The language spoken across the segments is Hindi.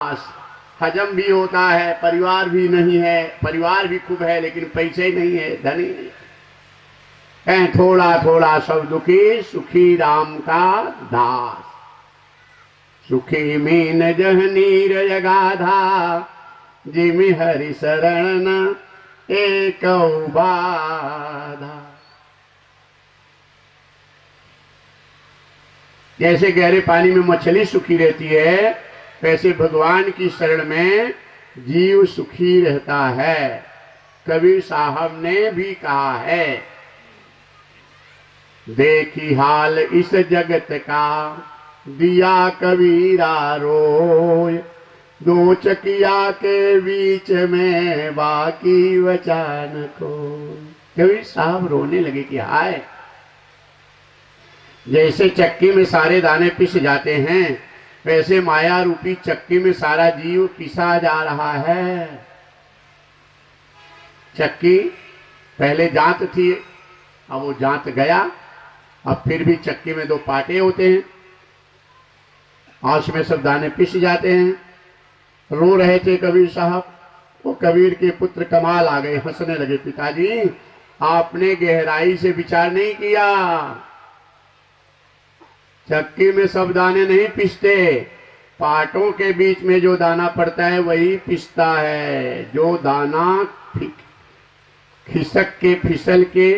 हजम भी होता है, परिवार भी नहीं है, परिवार भी खूब है लेकिन पैसे ही नहीं है, धन ही नहीं है। कहें थोड़ा थोड़ा सब दुखी, सुखी राम का दास। सुखी मीन जह नीर जगाधा, जिमि हरि शरण एक बाधा। जैसे गहरे पानी में मछली सुखी रहती है, वैसे भगवान की शरण में जीव सुखी रहता है। कबीर साहब ने भी कहा है, देखी हाल इस जगत का, दिया कबीरा रोय, दो चकिया के बीच में बाकी बचान को। कबीर साहब रोने लगे कि हाय, जैसे चक्की में सारे दाने पिस जाते हैं, वैसे माया रूपी चक्की में सारा जीव पिसा जा रहा है। चक्की पहले जांत थी, अब वो जांत गया, अब फिर भी चक्की में दो पाटे होते हैं और उसमें सब दाने पिस जाते हैं। रो रहे थे कबीर साहब। वो कबीर के पुत्र कमाल आ गए, हंसने लगे, पिताजी आपने गहराई से विचार नहीं किया। चक्की में सब दाने नहीं पिसते, पाटों के बीच में जो दाना पड़ता है वही पिसता है। जो दाना खिसक के फिसल के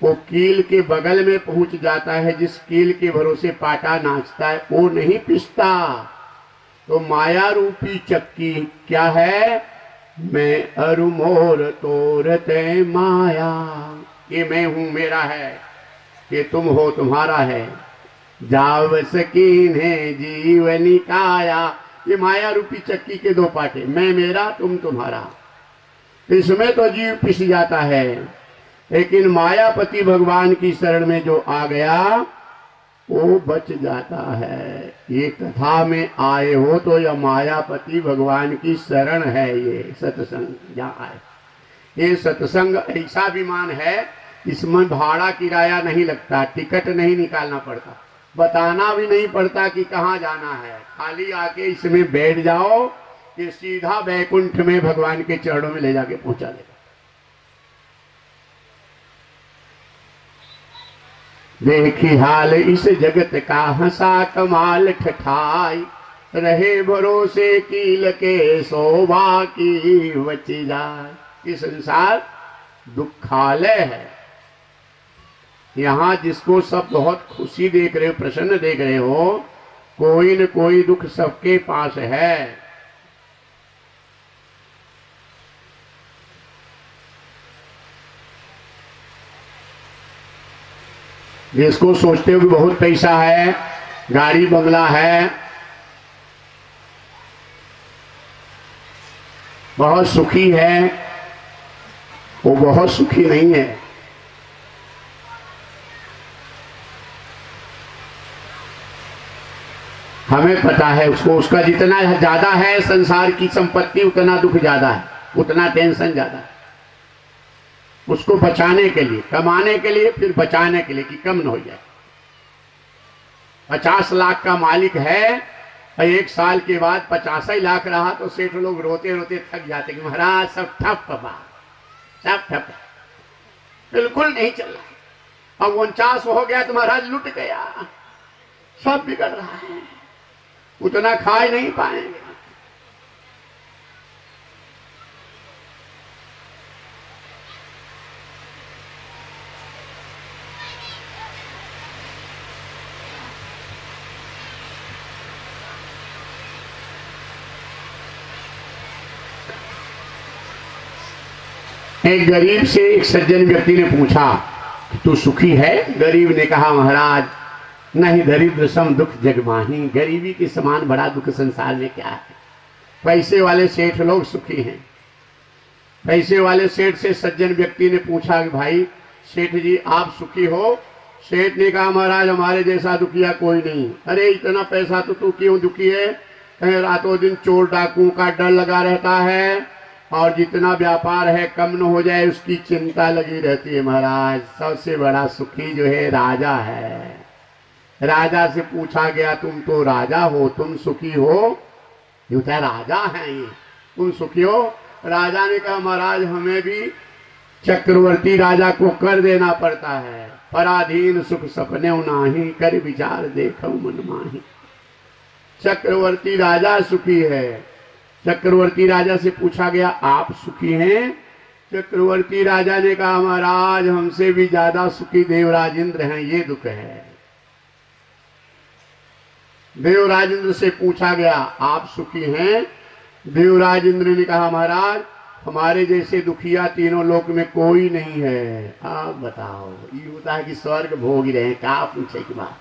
वो कील के बगल में पहुंच जाता है, जिस कील के भरोसे पाटा नाचता है, वो नहीं पिसता। तो माया रूपी चक्की क्या है? मैं अरु मोर तोरते माया, ये मैं हूं, मेरा है, ये तुम हो, तुम्हारा है। जाव सकीन है जीवनी काया, ये माया रूपी चक्की के दो पाटे, मैं मेरा, तुम तुम्हारा। इसमें तो जीव पिस जाता है, लेकिन मायापति भगवान की शरण में जो आ गया वो बच जाता है। ये कथा में आए हो तो यह मायापति भगवान की शरण है। ये सत्संग जहाँ आए, ये सत्संग ऐसा विमान है, इसमें भाड़ा किराया नहीं लगता, टिकट नहीं निकालना पड़ता, बताना भी नहीं पड़ता कि कहाँ जाना है। खाली आके इसमें बैठ जाओ, ये सीधा बैकुंठ में भगवान के चरणों में ले जाके पहुंचा देगा। देखी हाल इस जगत का, हंसा कमाल ठठाई, रहे भरोसे कील के, शोभा की बची जाए। ये संसार दुखालय है। यहाँ जिसको सब बहुत खुशी देख रहे हो, प्रसन्न देख रहे हो, कोई न कोई दुख सबके पास है। जिसको सोचते हो कि बहुत पैसा है, गाड़ी बंगला है, बहुत सुखी है, वो बहुत सुखी नहीं है। हमें पता है उसको, उसका जितना ज्यादा है संसार की संपत्ति, उतना दुख ज्यादा है, उतना टेंशन ज्यादा है। उसको बचाने के लिए, कमाने के लिए, फिर बचाने के लिए कि कम न हो जाए। 50 लाख का मालिक है, एक साल के बाद 50 लाख रहा तो सेठ लोग रोते रोते थक जाते कि महाराज सब ठप बा, सब ठप, बिल्कुल नहीं चल रहा। अब 49 हो गया तो महाराज लुट गया, सब बिगड़ रहा है, उतना खा ही नहीं पाएंगे। एक गरीब से एक सज्जन व्यक्ति ने पूछा, तू सुखी है? गरीब ने कहा, महाराज नहीं दरिद्र सम दुख जग माही, गरीबी के समान बड़ा दुख संसार में क्या है। पैसे वाले सेठ लोग सुखी हैं। पैसे वाले सेठ से सज्जन व्यक्ति ने पूछा कि भाई सेठ जी आप सुखी हो? सेठ ने कहा, महाराज हमारे जैसा दुखिया कोई नहीं। अरे इतना पैसा तो तू क्यों दुखी है? कहीं रातों दिन चोर डाकुओं का डर लगा रहता है, और जितना व्यापार है कम न हो जाए उसकी चिंता लगी रहती है। महाराज सबसे बड़ा सुखी जो है राजा है। राजा से पूछा गया, तुम तो राजा हो, तुम सुखी हो? ये होता है राजा है, ये तुम सुखी हो। राजा ने कहा महाराज हमें भी चक्रवर्ती राजा को कर देना पड़ता है, पराधीन सुख सपने नाही, कर विचार देखो मन माही। चक्रवर्ती राजा सुखी है। चक्रवर्ती राजा से पूछा गया आप सुखी हैं? चक्रवर्ती राजा ने कहा महाराज हमसे भी ज्यादा सुखी देवराज इंद्र हैं, ये दुख है। देवराज इंद्र से पूछा गया आप सुखी हैं? देवराज इंद्र ने कहा महाराज हमारे जैसे दुखिया तीनों लोक में कोई नहीं है। आप बताओ, ये होता है कि स्वर्ग भोग रहे हैं, क्या पूछे की बात।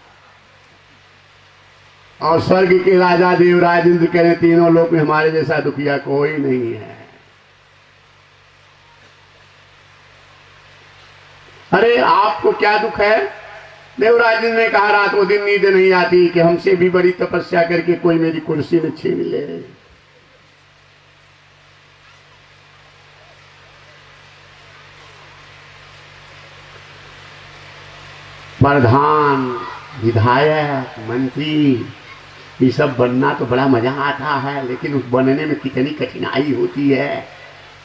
और स्वर्ग के राजा देवराज इंद्र कह रहे तीनों लोक में हमारे जैसा दुखिया कोई नहीं है। अरे आपको क्या दुख है? देवराज इंद्र ने कहा रातों दिन नींद नहीं आती कि हमसे भी बड़ी तपस्या करके कोई मेरी कुर्सी में छीन ले। प्रधान, विधायक, मंत्री, ये सब बनना तो बड़ा मजा आता है, लेकिन उस बनने में कितनी कठिनाई होती है।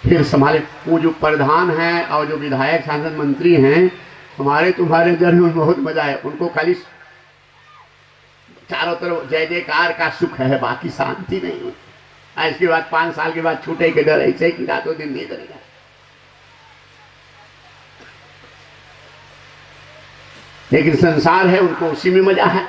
फिर संभाले वो जो प्रधान हैं और जो विधायक सांसद मंत्री हैं, हमारे तुम्हारे जन्म में बहुत मजा है। उनको खाली चारों तरफ जय जयकार का सुख है, बाकी शांति नहीं होती। इसके बाद 5 साल के बाद छूटे के डर ऐसे कि रातों दिन नींद नहीं आती। लेकिन संसार है, उनको उसी में मजा है।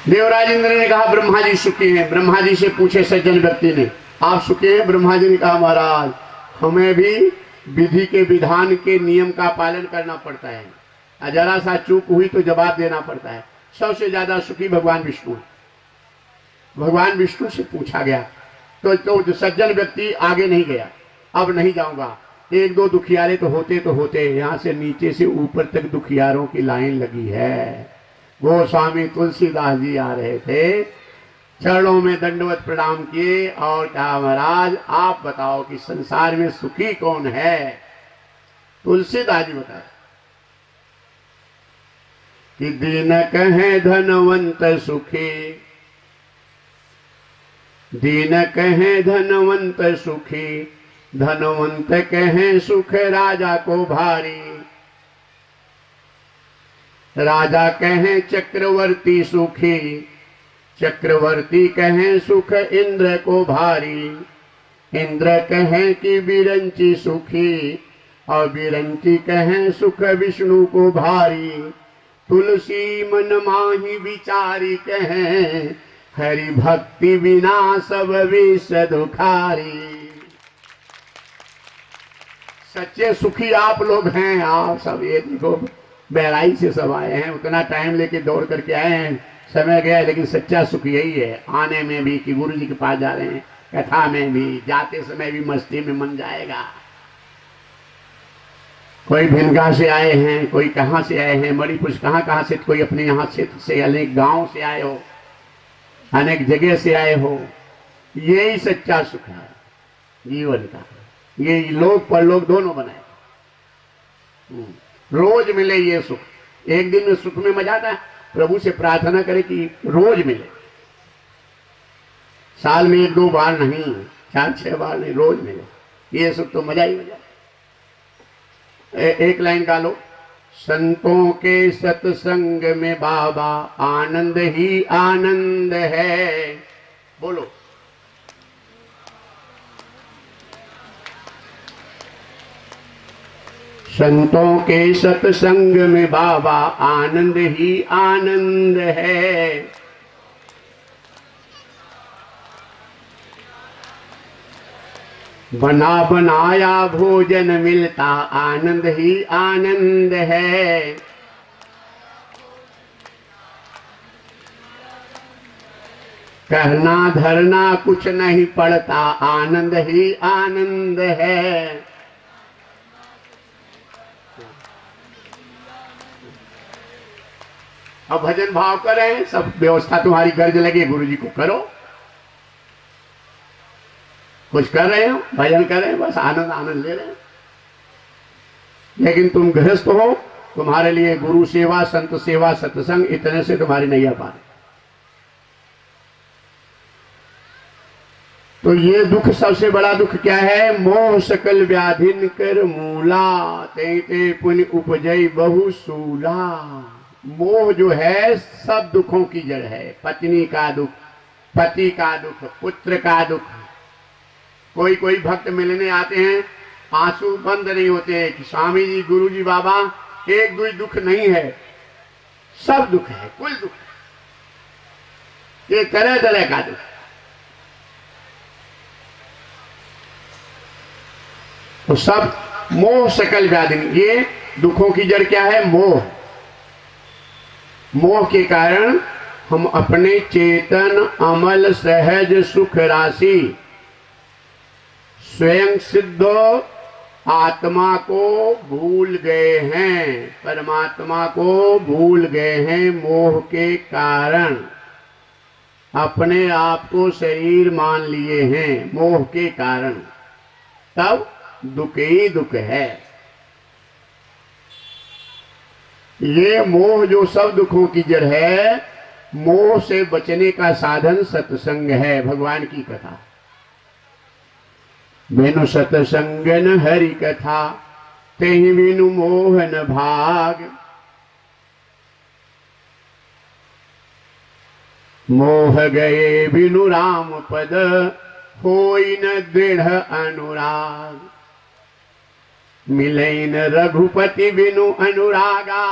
देवराज इंद्र ने कहा ब्रह्मा जी सुखी हैं। ब्रह्मा जी से पूछे सज्जन व्यक्ति ने आप सुखी हैं? ब्रह्मा जी ने कहा महाराज हमें भी विधि के विधान के नियम का पालन करना पड़ता है, जरा सा चूक हुई तो जवाब देना पड़ता है। सबसे ज्यादा सुखी भगवान विष्णु। भगवान विष्णु से पूछा गया तो जो सज्जन व्यक्ति आगे नहीं गया, अब नहीं जाऊंगा। 1-2 दुखियारे तो होते यहाँ से नीचे से ऊपर तक दुखियारों की लाइन लगी है। गोस्वामी तुलसीदास जी आ रहे थे, चरणों में दंडवत प्रणाम किए और कहा महाराज आप बताओ कि संसार में सुखी कौन है? तुलसीदास जी बताए कि दीन कहे धनवंत सुखी, दीन कहे धनवंत सुखी, धनवंत कहे सुख राजा को भारी, राजा कहे चक्रवर्ती सुखी, चक्रवर्ती कहे सुख इंद्र को भारी, इंद्र कहे कि बिरंची सुखी, और बिरंची कहे सुख विष्णु को भारी, तुलसी मन माही विचारी कहे, हरि भक्ति बिना सब विष दुखारी। सच्चे सुखी आप लोग हैं। आप सब ये देखो बहराई से सब आए हैं, उतना टाइम लेके दौड़ करके आए हैं, समय गया, लेकिन सच्चा सुख यही है। आने में भी कि गुरु जी के पास जा रहे हैं, कथा में भी, जाते समय भी मस्ती में मन जाएगा। कोई भिनगा से आए हैं, कोई कहाँ से आए हैं, मणिपुर कहाँ से, कोई अपने यहाँ से अनेक गांव से आए हो, अनेक जगह से आए हो। यही सच्चा सुख है जीवन का। ये लोक परलोक दोनों बनाए, रोज मिले ये सुख। एक दिन में सुख में मजा आता है। प्रभु से प्रार्थना करे कि रोज मिले, साल में 1-2 बार नहीं, 4-6 बार नहीं, रोज मिले। ये सुख तो मजा ही मजा। एक लाइन गा लो, संतों के सत्संग में बाबा आनंद ही आनंद है। बोलो, संतों के सत्संग में बाबा आनंद ही आनंद है। बना बनाया भोजन मिलता आनंद ही आनंद है। कहना धरना कुछ नहीं पड़ता आनंद ही आनंद है। अब भजन भाव करें, सब व्यवस्था तुम्हारी गर्ज लगे, गुरु जी को करो। कुछ कर रहे हो, भजन कर रहे हैं, बस आनंद आनंद ले रहे हैं। लेकिन तुम गृहस्थ हो, तुम्हारे लिए गुरु सेवा, संत सेवा, सत्संग, इतने से तुम्हारी नैया पार। तो ये दुख, सबसे बड़ा दुख क्या है? मोह सकल व्याधिन कर मूला, ते ते पुण्य उपजय बहु सूला। मोह जो है सब दुखों की जड़ है। पत्नी का दुख, पति का दुख, पुत्र का दुख। कोई कोई भक्त मिलने आते हैं, आंसू बंद नहीं होते कि स्वामी जी, गुरु जी, बाबा, एक दुई दुख नहीं है, सब दुख है, कुल दुख, ये तरह तरह का दुख। तो सब मोह सकल व्याधि, ये दुखों की जड़ क्या है? मोह। मोह के कारण हम अपने चेतन अमल सहज सुख राशि स्वयं सिद्ध आत्मा को भूल गए हैं, परमात्मा को भूल गए हैं। मोह के कारण अपने आप को शरीर मान लिए हैं, मोह के कारण। तब दुख ही दुख है। ये मोह जो सब दुखों की जड़ है, मोह से बचने का साधन सत्संग है, भगवान की कथा। बिनु सत्संगन हरि कथा, तेहि बिनु मोहन भाग। मोह गए बिनु राम पद, होई न दृढ़ अनुराग। मिले न रघुपति बिनु अनुरागा,